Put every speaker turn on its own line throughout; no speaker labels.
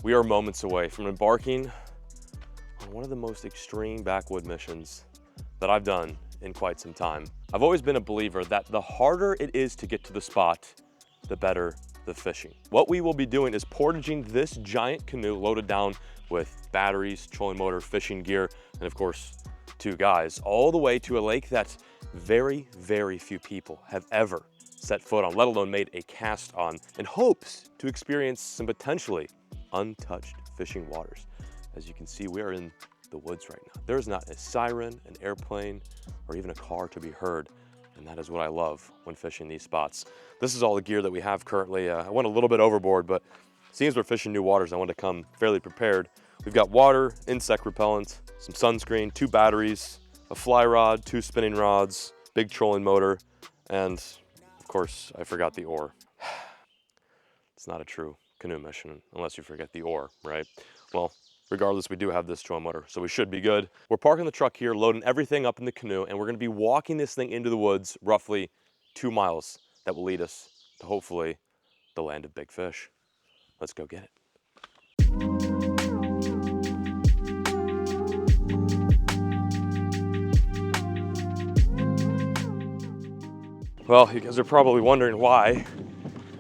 We are moments away from embarking on one of the most extreme backwood missions that I've done in quite some time. I've always been a believer that the harder it is to get to the spot, the better the fishing. What we will be doing is portaging this giant canoe loaded down with batteries, trolling motor, fishing gear, and of course, 2 guys, all the way to a lake that very, very few people have ever set foot on, let alone made a cast on, in hopes to experience some potentially untouched fishing waters. As you can see, we are in the woods right now. There's not a siren, an airplane, or even a car to be heard. And that is what I love when fishing these spots. This is all the gear that we have currently. I went a little bit overboard, but seems we're fishing new waters, I want to come fairly prepared. We've got water, insect repellent, some sunscreen, 2 batteries, a fly rod, 2 spinning rods, big trolling motor, and of course, I forgot the oar. It's not a true canoe mission unless you forget the oar, right? Well, regardless, we do have this trolling motor, so we should be good. We're parking the truck here, loading everything up in the canoe, and we're gonna be walking this thing into the woods, roughly 2 miles, that will lead us to hopefully the land of big fish. Let's go get it. Well, you guys are probably wondering why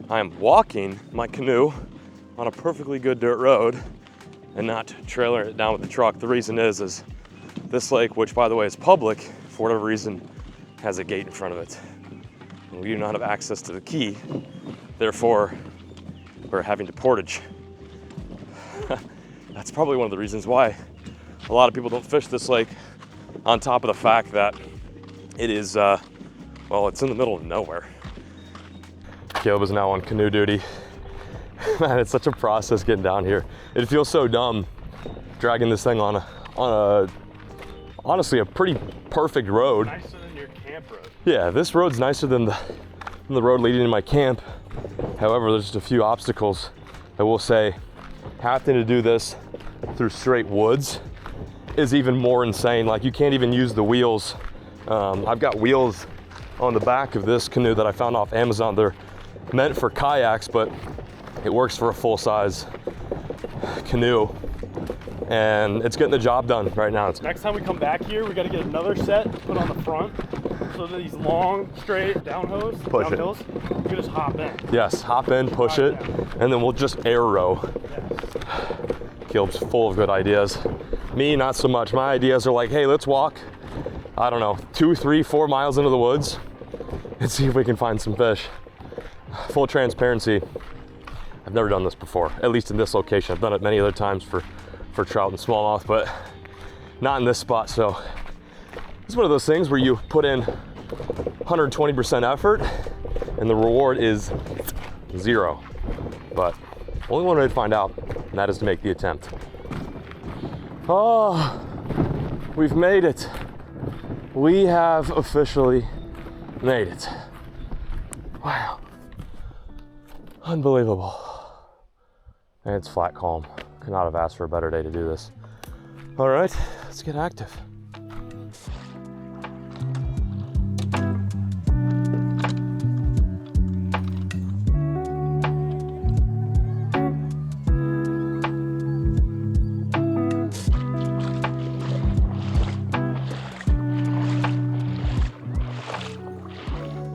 I am walking my canoe on a perfectly good dirt road and not trailing it down with the truck. The reason is this lake, which by the way is public, for whatever reason, has a gate in front of it. And we do not have access to the key, therefore, we're having to portage. That's probably one of the reasons why a lot of people don't fish this lake, on top of the fact that it is, well, it's in the middle of nowhere. Caleb is now on canoe duty. Man, it's such a process getting down here. It feels so dumb dragging this thing on a honestly a pretty perfect road.
Nicer than your camp road.
Yeah, this road's nicer than the road leading to my camp. However, there's just a few obstacles. I will say, having to do this through straight woods is even more insane. Like, you can't even use the wheels. I've got wheels on the back of this canoe that I found off Amazon. They're meant for kayaks, but it works for a full-size canoe, and it's getting the job done right now.
Next time we come back here, we got to get another set to put on the front, so that these long, straight down hills, you can just hop in.
Yes, hop in, push it, and then we'll just air row.
Yes.
Caleb's full of good ideas. Me, not so much. My ideas are like, hey, let's walk, I don't know, 2, 3, 4 miles into the woods and see if we can find some fish. Full transparency, I've never done this before, at least in this location. I've done it many other times for trout and smallmouth, but not in this spot. So it's one of those things where you put in 120% effort and the reward is 0. But only one way to find out, and that is to make the attempt. Oh, we've made it. We have officially made it. Wow. Unbelievable. And it's flat calm. Could not have asked for a better day to do this. All right, let's get active.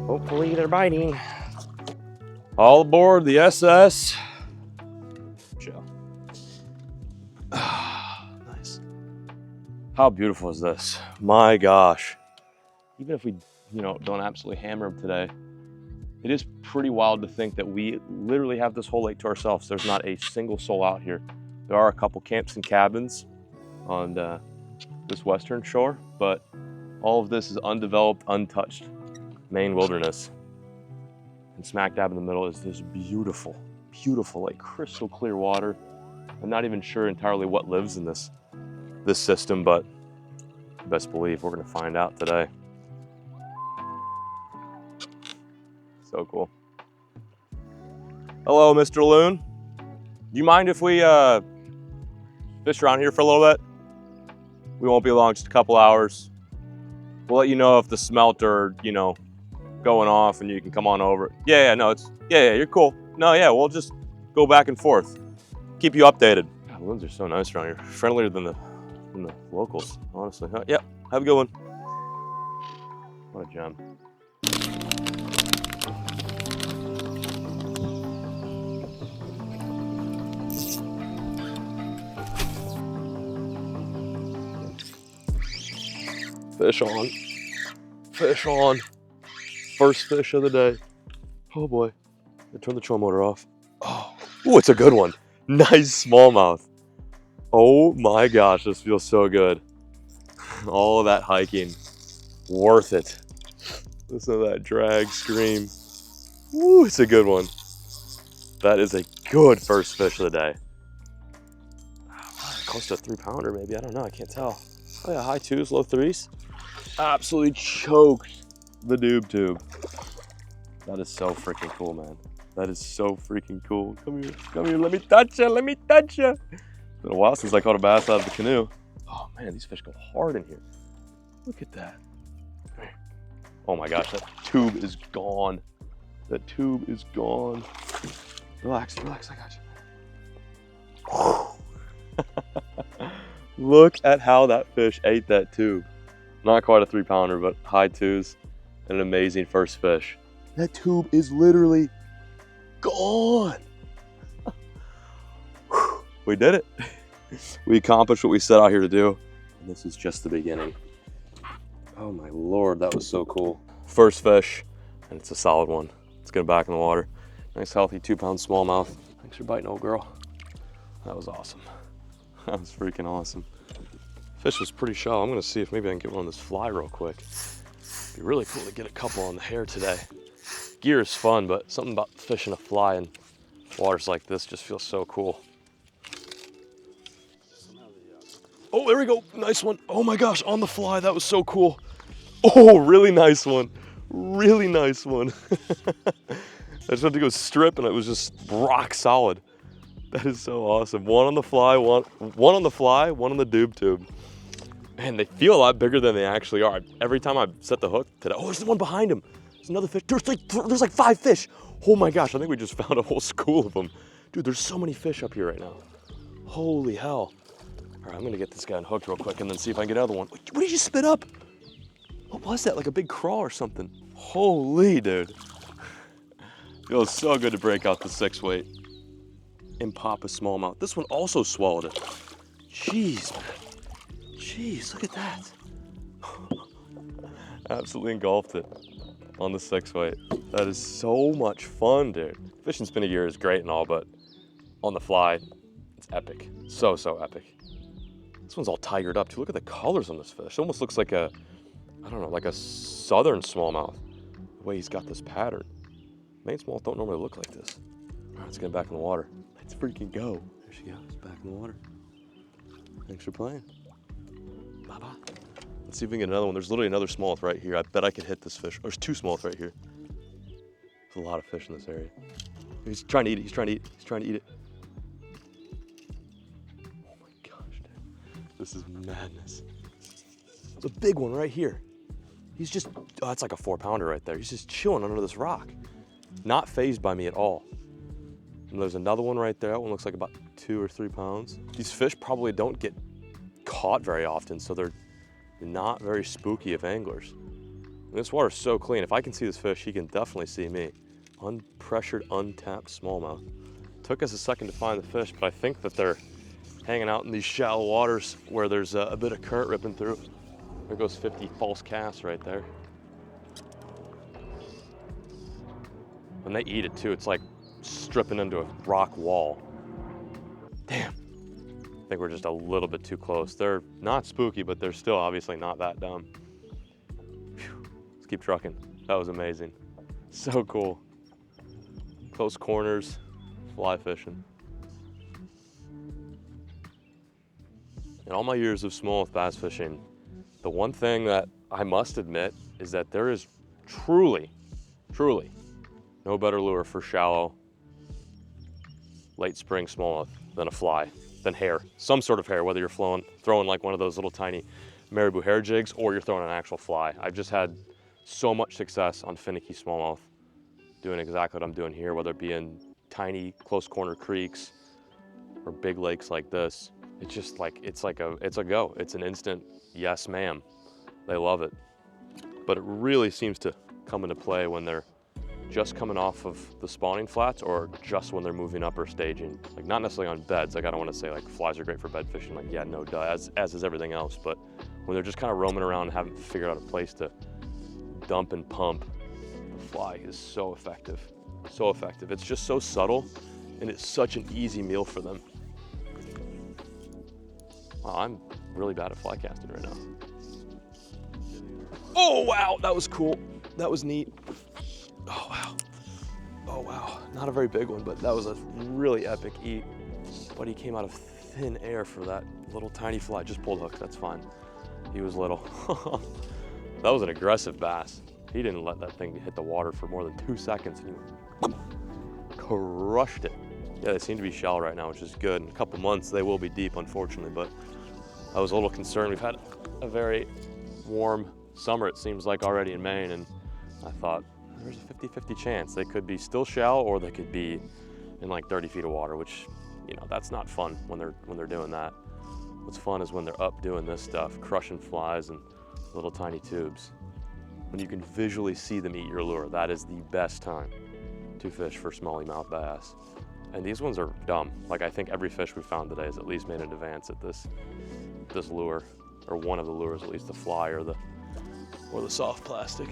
Hopefully they're biting. All aboard the SS. Chill. Nice. How beautiful is this? My gosh. Even if we, don't absolutely hammer them today, it is pretty wild to think that we literally have this whole lake to ourselves. There's not a single soul out here. There are a couple camps and cabins on this western shore, but all of this is undeveloped, untouched Maine wilderness. And smack dab in the middle is this beautiful, beautiful lake, crystal clear water. I'm not even sure entirely what lives in this system, but best believe we're gonna find out today. So cool. Hello, Mr. Loon. Do you mind if we fish around here for a little bit? We won't be long, just a couple hours. We'll let you know if the smelter, going off and you can come on over. Yeah, you're cool. No, yeah, we'll just go back and forth. keep you updated. God, the winds are so nice around here. Friendlier than the locals, honestly. Yep, have a good one. What a gem. Fish on. Fish on. First fish of the day. Oh boy. I turned the trolling motor off. Oh, ooh, it's a good one. Nice smallmouth. Oh my gosh, this feels so good. All of that hiking, worth it. Listen to that drag scream. Ooh, it's a good one. That is a good first fish of the day. Close to a 3-pounder maybe, I don't know, I can't tell. Oh yeah, high 2s, low 3s. Absolutely choked the doob tube. That is so freaking cool, man. That is so freaking cool. Come here, let me touch you, let me touch you. It's been a while since I caught a bass out of the canoe. Oh man, these fish go hard in here. Look at that. Oh my gosh, that tube is gone. That tube is gone. Relax, relax, I got you. Look at how that fish ate that tube. Not quite a 3-pounder, but high 2s and an amazing first fish. That tube is literally gone. We did it. We accomplished what we set out here to do. And this is just the beginning. Oh my Lord, that was so cool. First fish, and it's a solid one. Let's get it back in the water. Nice healthy 2-pound smallmouth. Thanks for biting, old girl. That was awesome. That was freaking awesome. Fish was pretty shallow. I'm gonna see if maybe I can get one on this fly real quick. It'd be really cool to get a couple on the hair today. Gear is fun, but something about fishing a fly in waters like this just feels so cool. Oh, there we go, nice one. Oh my gosh, on the fly, that was so cool. Oh, really nice one. Really nice one. I just had to go strip and it was just rock solid. That is so awesome. One on the fly, one on the fly, one on the doob tube. Man, they feel a lot bigger than they actually are. Every time I set the hook today, oh, there's the one behind him. There's another fish. There's like 5 fish. Oh my gosh, I think we just found a whole school of them. Dude, there's so many fish up here right now. Holy hell. All right, I'm gonna get this guy unhooked real quick and then see if I can get another one. What did you spit up? What was that, like a big crawl or something? Holy, dude. Feels so good to break out the 6-weight and pop a smallmouth. This one also swallowed it. Jeez, man. Jeez, look at that. Absolutely engulfed it on the 6-weight. That is so much fun, dude. Fishing spinning gear is great and all, but on the fly, it's epic. So epic. This one's all tigered up too. Look at the colors on this fish. It almost looks like a, I don't know, like a southern smallmouth. The way he's got this pattern. Maine smallmouth don't normally look like this. All right, let's get him back in the water. Let's freaking go. There she goes, back in the water. Thanks for playing. Bye-bye. Let's see if we can get another one. There's literally another smallmouth right here. I bet I could hit this fish. There's 2 smallmouth right here. There's a lot of fish in this area. He's trying to eat it. He's trying to eat it. He's trying to eat it. Oh my gosh, dude. This is madness. There's a big one right here. He's just, oh, that's like a 4-pounder right there. He's just chilling under this rock. Not fazed by me at all. And there's another one right there. That one looks like about 2 or 3 pounds. These fish probably don't get caught very often, so they're not very spooky of anglers. And this water's so clean. If I can see this fish, he can definitely see me. Unpressured, untapped smallmouth. Took us a second to find the fish, but I think that they're hanging out in these shallow waters where there's a bit of current ripping through. There goes 50 false casts right there. When they eat it too, it's like stripping into a rock wall. Damn. I think we're just a little bit too close. They're not spooky, but they're still obviously not that dumb. Whew. Let's keep trucking. That was amazing. So cool. Close corners, fly fishing. In all my years of smallmouth bass fishing, the one thing that I must admit is that there is truly no better lure for shallow late spring smallmouth than a fly, than hair, some sort of hair, whether you're throwing like one of those little tiny marabou hair jigs or you're throwing an actual fly. I've just had so much success on finicky smallmouth doing exactly what I'm doing here, whether it be in tiny close corner creeks or big lakes like this, it's just like, it's a go. It's an instant yes ma'am. They love it. But it really seems to come into play when they're just coming off of the spawning flats, or just when they're moving up or staging. Like, not necessarily on beds. Like, I don't want to say like flies are great for bed fishing. Like, yeah, no duh, as is everything else. But when they're just kind of roaming around and haven't figured out a place to dump and pump, the fly is so effective. So effective. It's just so subtle, and it's such an easy meal for them. Wow, I'm really bad at fly casting right now. Oh, wow, that was cool. That was neat. Oh, wow. Oh, wow. Not a very big one, but that was a really epic eat. But he came out of thin air for that little tiny fly. Just pulled hook, that's fine. He was little. That was an aggressive bass. He didn't let that thing hit the water for more than 2 seconds, and he crushed it. Yeah, they seem to be shallow right now, which is good. In a couple months, they will be deep, unfortunately, but I was a little concerned. We've had a very warm summer, it seems like, already in Maine, and I thought there's a 50-50 chance they could be still shallow, or they could be in like 30 feet of water, which, you know, that's not fun when they're doing that. What's fun is when they're up doing this stuff, crushing flies and little tiny tubes. When you can visually see them eat your lure, that is the best time to fish for smallmouth bass. And these ones are dumb. Like, I think every fish we found today has at least made an advance at this lure, or one of the lures, at least the fly or the soft plastic.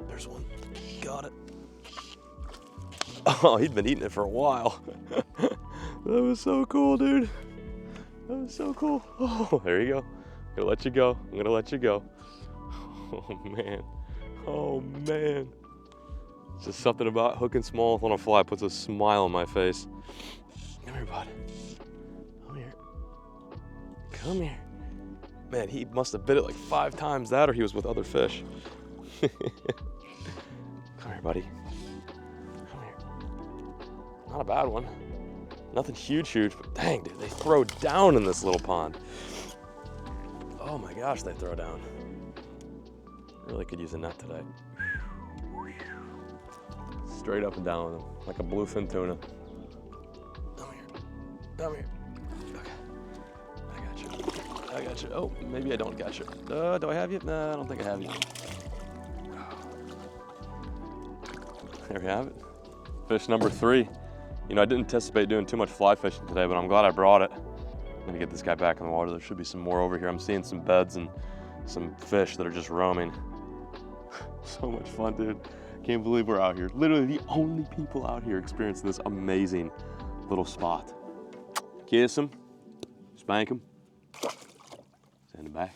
There's one. Got it. Oh, he'd been eating it for a while. That was so cool, dude. That was so cool. Oh, there you go. I'm gonna let you go. I'm gonna let you go. Oh, man. Oh, man. Just something about hooking small on a fly puts a smile on my face. Come here, bud. Come here. Come here. Man, he must have bit it like 5 times that, or he was with other fish. Come here, buddy. Come here. Not a bad one. Nothing huge, but dang, dude, they throw down in this little pond. Oh my gosh, they throw down. Really could use a net today. Straight up and down with them, like a bluefin tuna. Come here. Come here. Okay. I got you. Oh, maybe I don't got you. Do I have you? No, I don't think I have you. There we have it. Fish number 3. You know, I didn't anticipate doing too much fly fishing today, but I'm glad I brought it. I'm gonna get this guy back in the water. There should be some more over here. I'm seeing some beds and some fish that are just roaming. So much fun, dude. Can't believe we're out here. Literally the only people out here experiencing this amazing little spot. Kiss him, spank him, send him back.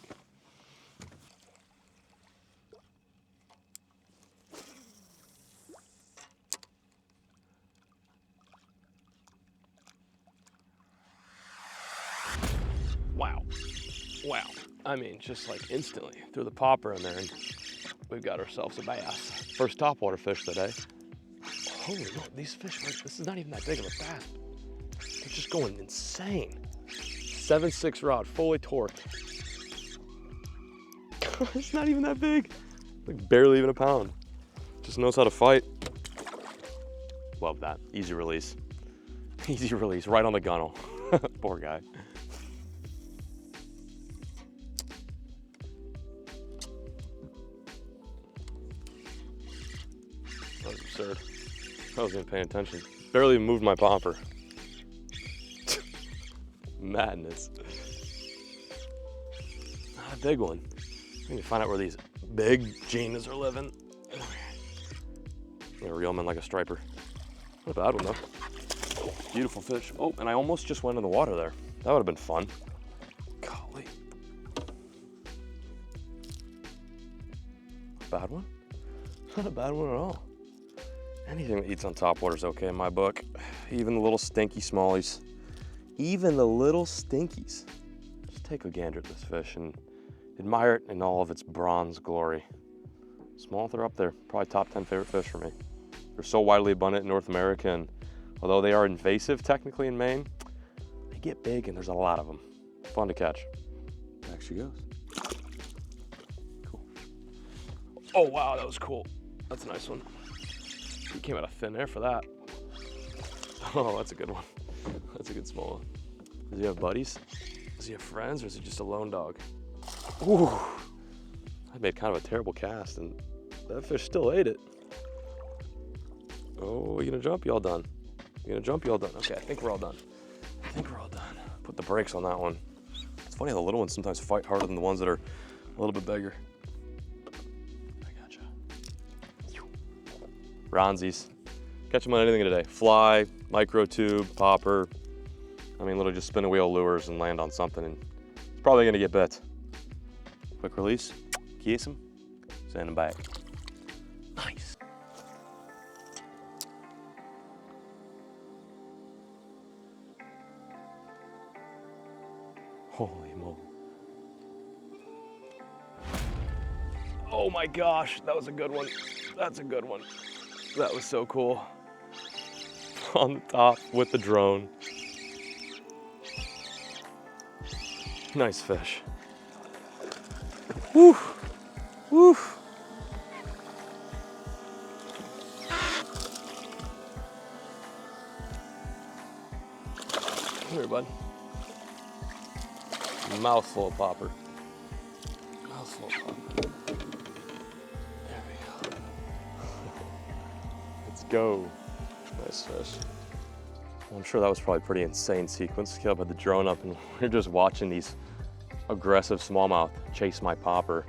Wow. Wow. I mean, just like instantly threw the popper in there, and we've got ourselves a bass. First topwater fish today. Holy no, these fish, this is not even that big of a bass. They're just going insane. 7/6 rod, fully torqued. It's not even that big. Like barely even a pound. Just knows how to fight. Love that. Easy release. Easy release, right on the gunnel. Poor guy. That was absurd. I wasn't even paying attention. Barely even moved my popper. Madness. Not a big one. I need to find out where these big Ginas are living. I'm gonna reel them in like a striper. Not a bad one though. Beautiful fish. Oh, and I almost just went in the water there. That would have been fun. Golly. Bad one? Not a bad one at all. Anything that eats on topwater is okay in my book. Even the little stinky smallies. Even the little stinkies. Just take a gander at this fish and admire it in all of its bronze glory. Smallmouth are up there, probably top 10 favorite fish for me. They're so widely abundant in North America, and although they are invasive technically in Maine, they get big and there's a lot of them. Fun to catch. Back she goes. Cool. Oh, wow, that was cool. That's a nice one. He came out of thin air for that. Oh, that's a good one. That's a good small one. Does he have buddies? Does he have friends, or is he just a lone dog? Ooh, I made kind of a terrible cast, and that fish still ate it. Oh, you gonna jump? You all done? You gonna jump? You all done? Okay, I think we're all done. I think we're all done. Put the brakes on that one. It's funny how the little ones sometimes fight harder than the ones that are a little bit bigger. I gotcha. Ronsies. Catch them on anything today. Fly, micro tube, popper. I mean, literally just spin a wheel lures and land on something, and it's probably gonna get bit. Quick release, kiss them, send them back. Nice. Holy moly. Oh my gosh, that was a good one. That's a good one. That was so cool. On the top with the drone. Nice fish. Woo, woo. Come here, bud. Mouthful of popper. Mouthful of popper. There we go. Let's go. Nice fish. Well, I'm sure that was probably a pretty insane sequence. Caleb had the drone up and we're just watching these aggressive smallmouth chase my popper.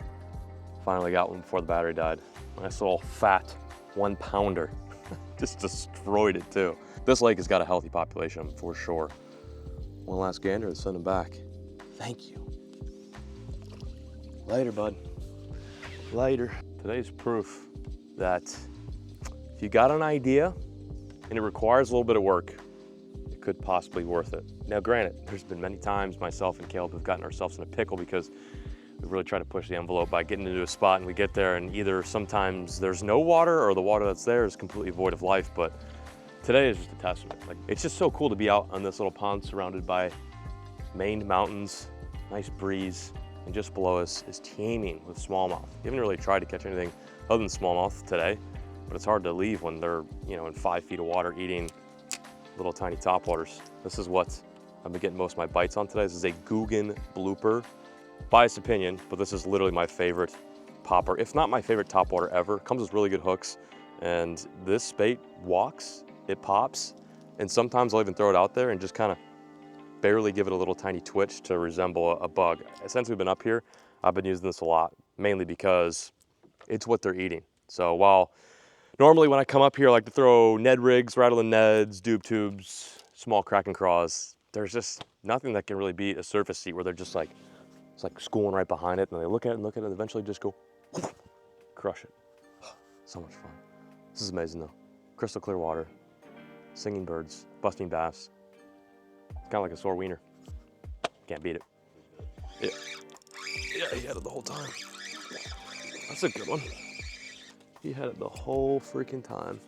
Finally got one before the battery died. Nice little fat 1 pounder. Just destroyed it too. This lake has got a healthy population for sure. One last gander and send him back. Thank you. Later, bud. Later. Today's proof that if you got an idea and it requires a little bit of work, it could possibly be worth it. Now, granted, there's been many times myself and Caleb have gotten ourselves in a pickle because we really try to push the envelope by getting into a spot and we get there and either sometimes there's no water or the water that's there is completely void of life. But today is just a testament. Like, it's just so cool to be out on this little pond surrounded by maned mountains, nice breeze, and just below us is teeming with smallmouth. We haven't really tried to catch anything other than smallmouth today, but it's hard to leave when they're, you know, in 5 feet of water eating little tiny topwaters. This is what I've been getting most of my bites on today. This is a Guggen blooper. Biased opinion, but this is literally my favorite popper, if not my favorite topwater ever. Comes with really good hooks, and this bait walks, it pops, and sometimes I'll even throw it out there and just kind of barely give it a little tiny twitch to resemble a bug. Since we've been up here, I've been using this a lot, mainly because it's what they're eating. So while normally when I come up here, I like to throw Ned rigs, rattling Neds, doob tubes, small Kraken craws, there's just nothing that can really beat a surface seat where they're just like, it's like schooling right behind it, and they look at it and look at it and eventually just go, crush it. So much fun. This is amazing though. Crystal clear water, singing birds, busting bass. Kind of like a sore wiener. Can't beat it. Yeah, he had it the whole time. That's a good one. He had it the whole freaking time.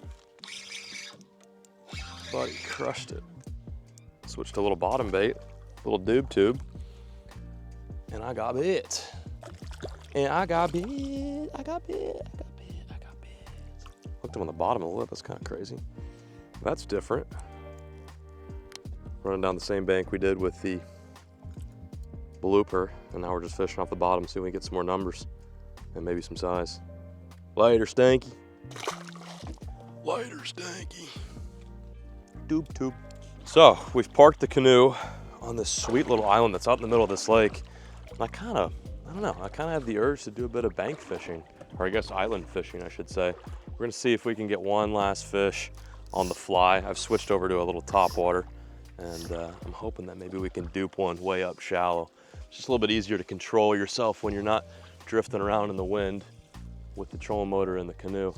But he crushed it. Switched to a little bottom bait, little doob tube, and I got bit. And I got bit. I got bit. I got bit. I got bit. Hooked him on the bottom of the lip. That's kind of crazy. That's different. Running down the same bank we did with the blooper, and now we're just fishing off the bottom, see if we can get some more numbers and maybe some size. Later, Stanky. Later, Stanky. Doob tube. So we've parked the canoe on this sweet little island that's out in the middle of this lake. And I kind of have the urge to do a bit of bank fishing, or I guess island fishing, I should say. We're gonna see if we can get one last fish on the fly. I've switched over to a little topwater. And I'm hoping that maybe we can dupe one way up shallow. It's just a little bit easier to control yourself when you're not drifting around in the wind with the trolling motor in the canoe.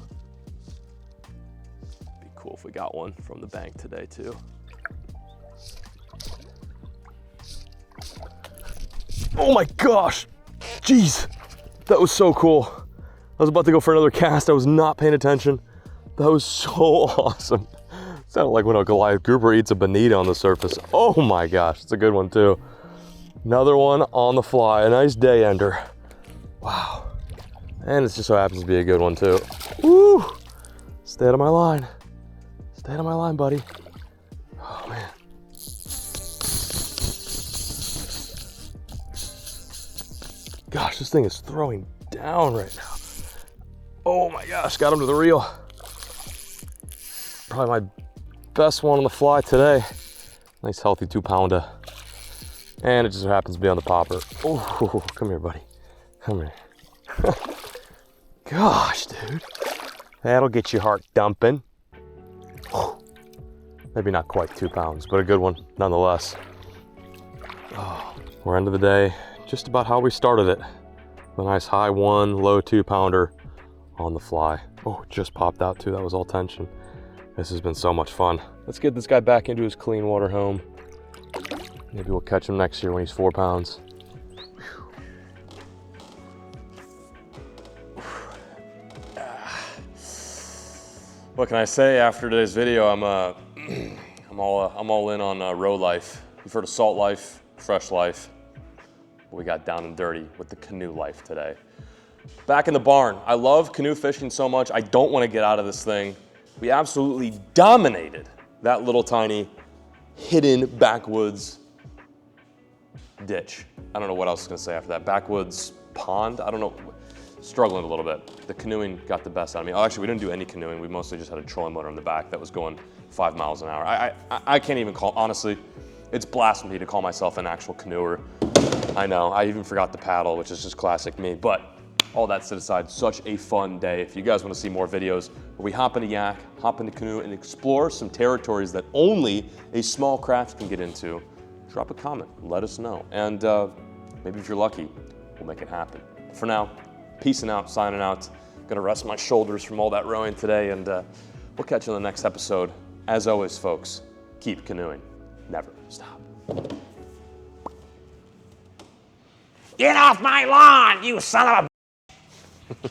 Be cool if we got one from the bank today too. Oh my gosh, jeez, that was so cool. I was about to go for another cast. I was not paying attention. That was so awesome. Sounded like when a Goliath grouper eats a bonita on the surface. Oh my gosh, it's a good one too. Another one on the fly, a nice day ender. Wow, And it just so happens to be a good one too. Woo! Stay out of my line. Stay out of my line, buddy. Oh man. Gosh, this thing is throwing down right now. Oh my gosh, got him to the reel. Probably my best one on the fly today. Nice healthy 2-pounder. And it just happens to be on the popper. Oh, come here, buddy. Come here. Gosh, dude. That'll get your heart dumping. Maybe not quite 2 pounds, but a good one nonetheless. Oh, we're end of the day, just about how we started it. A nice high 1, low 2-pounder on the fly. Oh, it just popped out too. That was all tension. This has been so much fun. Let's get this guy back into his clean water home. Maybe we'll catch him next year when he's 4 pounds. What can I say after today's video? I'm all in on row life. You've heard of salt life, fresh life. We got down and dirty with the canoe life today. Back in the barn. I love canoe fishing so much. I don't want to get out of this thing. We absolutely dominated that little tiny hidden backwoods ditch. I don't know what else I was gonna say after that. Backwoods pond, I don't know. Struggling a little bit. The canoeing got the best out of me. Oh, actually, we didn't do any canoeing. We mostly just had a trolling motor in the back that was going 5 miles an hour. I can't even call, honestly, it's blasphemy to call myself an actual canoeer. I know, I even forgot the paddle, which is just classic me, but all that set aside, such a fun day. If you guys want to see more videos where we hop in a yak, hop in a canoe, and explore some territories that only a small craft can get into, drop a comment, let us know. And maybe if you're lucky, we'll make it happen. For now, peacing out, signing out. Gonna rest my shoulders from all that rowing today, and we'll catch you in the next episode. As always, folks, keep canoeing. Never stop.
Get off my lawn, you son of a